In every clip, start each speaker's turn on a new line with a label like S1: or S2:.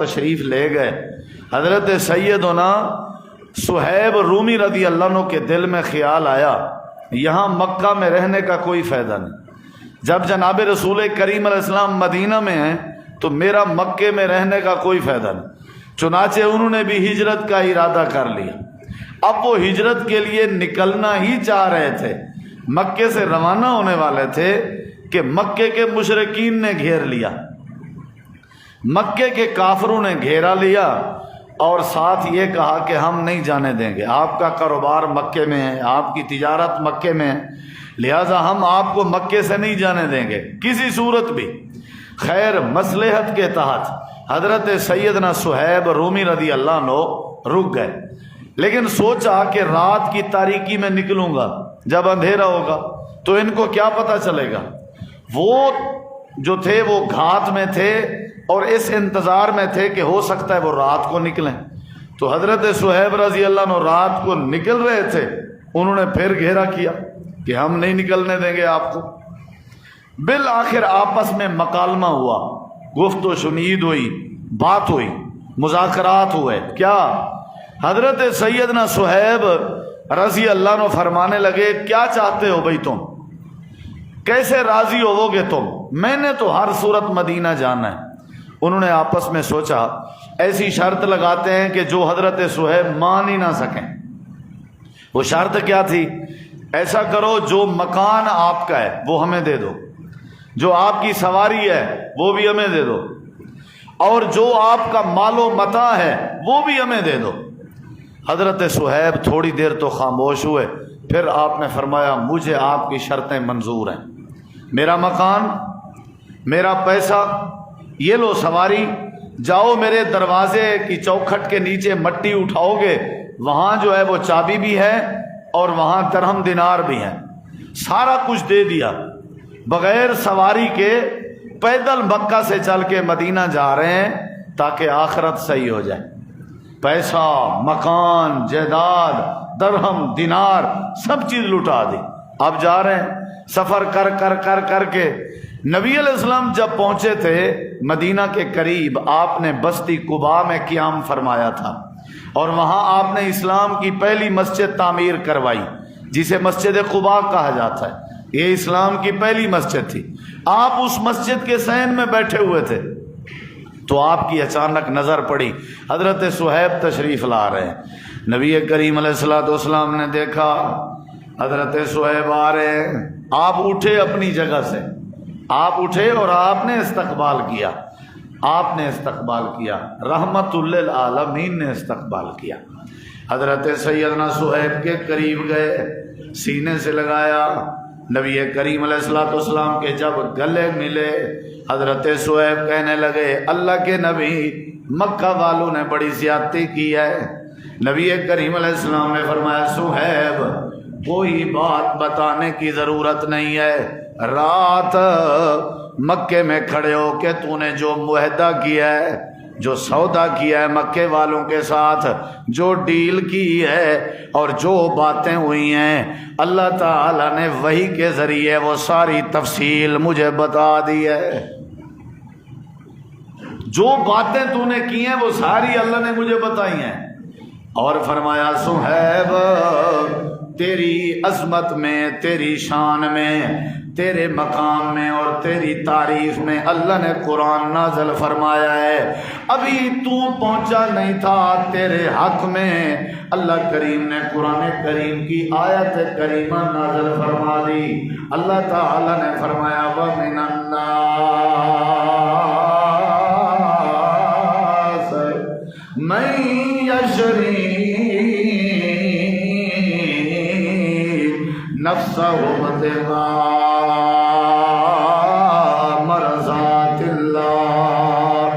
S1: تشریف لے گئے، حضرت سیدنا صہیب رومی رضی اللہ عنہ کے دل میں خیال آیا یہاں مکہ میں رہنے کا کوئی فائدہ نہیں، جب جناب رسول کریم علیہ السلام مدینہ میں ہیں تو میرا مکے میں رہنے کا کوئی فائدہ نہیں۔ چنانچہ انہوں نے بھی ہجرت کا ارادہ کر لیا۔ اب وہ ہجرت کے لیے نکلنا ہی چاہ رہے تھے، مکے سے روانہ ہونے والے تھے کہ مکے کے مشرکین نے گھیر لیا، مکے کے کافروں نے گھیرا لیا اور ساتھ یہ کہا کہ ہم نہیں جانے دیں گے، آپ کا کاروبار مکے میں ہے، آپ کی تجارت مکے میں ہے، لہٰذا ہم آپ کو مکے سے نہیں جانے دیں گے کسی صورت بھی۔ خیر مصلحت کے تحت حضرت سیدنا صہیب رومی رضی اللہ عنہ رک گئے، لیکن سوچا کہ رات کی تاریکی میں نکلوں گا، جب اندھیرا ہوگا تو ان کو کیا پتہ چلے گا۔ وہ جو تھے وہ گھات میں تھے اور اس انتظار میں تھے کہ ہو سکتا ہے وہ رات کو نکلیں، تو حضرت صہیب رضی اللہ عنہ رات کو نکل رہے تھے، انہوں نے پھر گھیرا کیا کہ ہم نہیں نکلنے دیں گے آپ کو۔ بالآخر آپس میں مکالمہ ہوا، گفت و شنید ہوئی، بات ہوئی، مذاکرات ہوئے۔ کیا؟ حضرت سیدنا صہیب رضی اللہ عنہ فرمانے لگے کیا چاہتے ہو بھائی، تم کیسے راضی ہوو گے تم؟ میں نے تو ہر صورت مدینہ جانا ہے۔ انہوں نے آپس میں سوچا ایسی شرط لگاتے ہیں کہ جو حضرت صہیب مان ہی نہ سکیں۔ وہ شرط کیا تھی؟ ایسا کرو جو مکان آپ کا ہے وہ ہمیں دے دو، جو آپ کی سواری ہے وہ بھی ہمیں دے دو، اور جو آپ کا مال و متاع ہے وہ بھی ہمیں دے دو۔ حضرت صہیب تھوڑی دیر تو خاموش ہوئے، پھر آپ نے فرمایا مجھے آپ کی شرطیں منظور ہیں، میرا مکان، میرا پیسہ، یہ لو سواری، جاؤ میرے دروازے کی چوکھٹ کے نیچے مٹی اٹھاؤ گے، وہاں جو ہے وہ چابی بھی ہے اور وہاں درہم دینار بھی ہیں، سارا کچھ دے دیا۔ بغیر سواری کے پیدل مکہ سے چل کے مدینہ جا رہے ہیں تاکہ آخرت صحیح ہو جائے۔ پیسہ، مکان، جائیداد، درہم دینار سب چیز لٹا دی۔ اب جا رہے ہیں سفر کر کر کر کر کے نبی علیہ السلام جب پہنچے تھے مدینہ کے قریب، آپ نے بستی قباء میں قیام فرمایا تھا اور وہاں آپ نے اسلام کی پہلی مسجد تعمیر کروائی جسے مسجد قباء کہا جاتا ہے۔ یہ اسلام کی پہلی مسجد تھی۔ آپ اس مسجد کے صحن میں بیٹھے ہوئے تھے تو آپ کی اچانک نظر پڑی، حضرت صہیب تشریف لا رہے ہیں۔ نبی کریم علیہ السلام نے دیکھا حضرت صہیب آ رہے ہیں، آپ اٹھے اپنی جگہ سے، آپ اٹھے اور آپ نے استقبال کیا، آپ نے استقبال کیا، رحمت للعالمین نے استقبال کیا۔ حضرت سیدنا صہیب کے قریب گئے، سینے سے لگایا، نبی کریم علیہ السلام کے جب گلے ملے، حضرت صہیب کہنے لگے اللہ کے نبی، مکہ والوں نے بڑی زیادتی کی ہے۔ نبی کریم علیہ السلام نے فرمایا صہیب کوئی بات بتانے کی ضرورت نہیں ہے، رات مکے میں کھڑے ہو کے تو نے جو معاہدہ کیا ہے، جو سودا کیا ہے مکے والوں کے ساتھ، جو ڈیل کی ہے اور جو باتیں ہوئی ہیں، اللہ تعالیٰ نے وحی کے ذریعے وہ ساری تفصیل مجھے بتا دی ہے۔ جو باتیں تو نے کی ہیں وہ ساری اللہ نے مجھے بتائی ہیں۔ اور فرمایا صہیب تیری عظمت میں، تیری شان میں، تیرے مقام میں اور تیری تعریف میں اللہ نے قرآن نازل فرمایا ہے۔ ابھی تو پہنچا نہیں تھا، تیرے حق میں اللہ کریم نے قرآن کریم کی آیت کریمہ نازل فرما دی۔ اللہ تعالی نے فرمایا وَمِنَ النَّاسِ مَن يَشْرِي نَفْسَهُ ابْتِغَاءَ مَرْضَاتِ اللَّهِ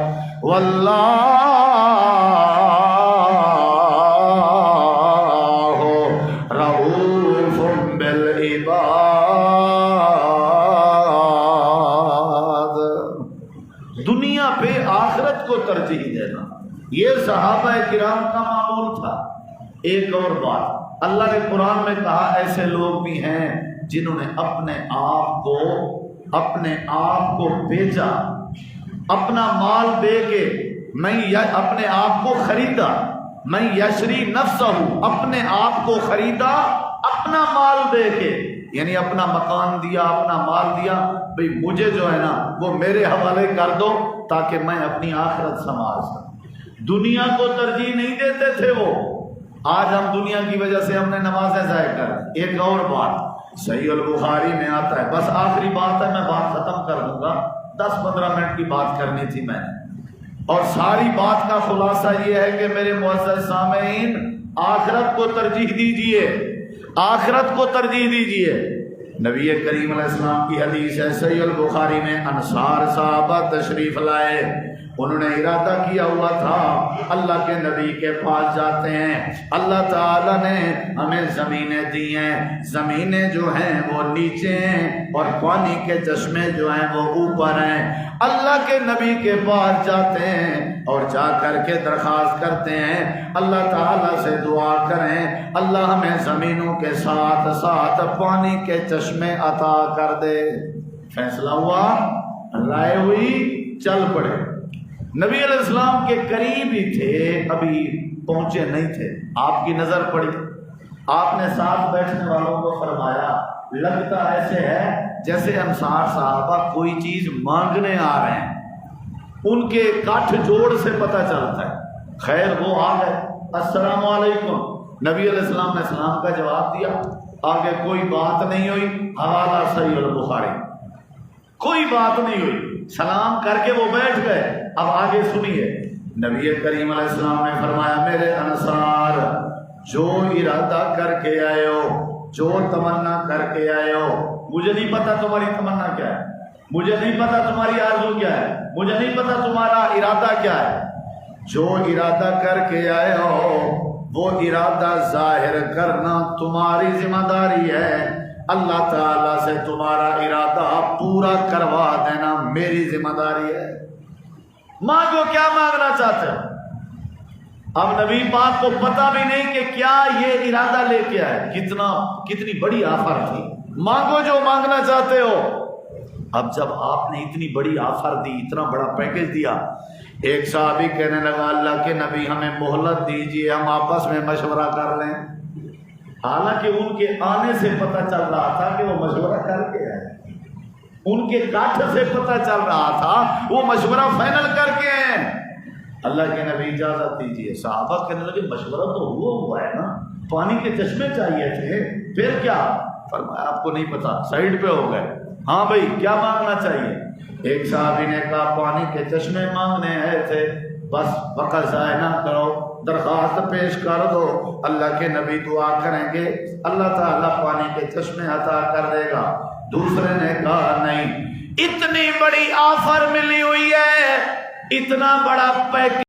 S1: وَاللَّهُ رَءُوفٌ بِالْعِبَادِ۔ دنیا پہ آخرت کو ترجیح دینا یہ صحابہ کرام کا معمول تھا۔ ایک اور بات اللہ نے قرآن میں کہا ایسے لوگ بھی ہیں جنہوں نے اپنے آپ کو بیچا، اپنا مال دے کے میں اپنے آپ کو خریدا، میں یشری نفسہ، اپنے آپ کو خریدا اپنا مال دے کے، یعنی اپنا مکان دیا، اپنا مال دیا، بھئی مجھے جو ہے نا وہ میرے حوالے کر دو تاکہ میں اپنی آخرت سنبھال سکوں۔ دنیا کو ترجیح نہیں دیتے تھے وہ۔ آج ہم دنیا کی وجہ سے ہم نے نمازیں ضائع کر دی۔ ایک اور بات صحیح البخاری میں آتا ہے، بس آخری بات ہے، میں بات ختم کر دوں گا، 10-15 منٹ کی بات کرنی تھی میں نے، اور ساری بات کا خلاصہ یہ ہے کہ میرے معزز سامعین، آخرت کو ترجیح دیجئے، آخرت کو ترجیح دیجئے۔ نبی کریم علیہ السلام کی حدیث ہے صحیح البخاری میں، انصار صحابہ تشریف لائے، انہوں نے ارادہ کیا ہوا تھا اللہ کے نبی کے پاس جاتے ہیں، اللہ تعالیٰ نے ہمیں زمینیں دی ہیں، زمینیں جو ہیں وہ نیچے ہیں اور پانی کے چشمے جو ہیں وہ اوپر ہیں، اللہ کے نبی کے پاس جاتے ہیں اور جا کر کے درخواست کرتے ہیں اللہ تعالیٰ سے دعا کریں اللہ ہمیں زمینوں کے ساتھ ساتھ پانی کے چشمے عطا کر دے۔ فیصلہ ہوا، رائے ہوئی، چل پڑے۔ نبی علیہ السلام کے قریب ہی تھے، ابھی پہنچے نہیں تھے، آپ کی نظر پڑی، آپ نے ساتھ بیٹھنے والوں کو فرمایا لگتا ایسے ہے جیسے انصار صحابہ کوئی چیز مانگنے آ رہے ہیں، ان کے کٹھ جوڑ سے پتہ چلتا ہے۔ خیر وہ آ گئے، السلام علیکم، نبی علیہ السلام نے سلام کا جواب دیا، آگے کوئی بات نہیں ہوئی، حوالہ صحیح البخاری، کوئی بات نہیں ہوئی، سلام کر کے وہ بیٹھ گئے۔ اب آگے سنیے، نبی کریم علیہ السلام نے فرمایا میرے انصار، جو ارادہ کر کے آئے ہو، جو تمنا کر کے آئے ہو، مجھے نہیں پتا تمہاری تمنا کیا ہے، مجھے نہیں پتا تمہاری آرزو کیا ہے، مجھے نہیں پتا تمہارا ارادہ کیا ہے، جو ارادہ کر کے آئے ہو وہ ارادہ ظاہر کرنا تمہاری ذمہ داری ہے، اللہ تعالیٰ سے تمہارا ارادہ پورا کروا دینا میری ذمہ داری ہے۔ مانگو، کیا مانگنا چاہتے ہو؟ اب نبی پاک کو پتہ بھی نہیں کہ کیا یہ ارادہ لے کے آئے، کتنی بڑی آفر تھی، مانگو جو مانگنا چاہتے ہو۔ اب جب آپ نے اتنی بڑی آفر دی، اتنا بڑا پیکج دیا، ایک صحابی کہنے لگا اللہ کے نبی ہمیں مہلت دیجیے، ہم آپس میں مشورہ کر لیں۔ حالانکہ ان کے آنے سے پتہ چل رہا تھا کہ وہ مشورہ کر کے آئے، ان کے کاٹ سے پتہ چل رہا تھا وہ مشورہ فائنل کر کے ہیں۔ اللہ کے نبی اجازت دیجیے۔ صحابہ کہنے لگے مشورہ تو ہوا ہے نا، پانی کے چشمے چاہیے تھے، پھر کیا؟ فرمایا آپ کو نہیں پتا، سائڈ پہ ہو گئے۔ ہاں بھائی کیا مانگنا چاہیے؟ ایک صحابی نے کہا پانی کے چشمے مانگنے آئے تھے، بس وقت ضائع نہ کرو، درخواست پیش کر دو، اللہ کے نبی دعا کریں گے، اللہ تعالیٰ پانی کے چشمے عطا کر دے گا۔ دوسرے نے کہا نہیں، اتنی بڑی آفر ملی ہوئی ہے، اتنا بڑا پیک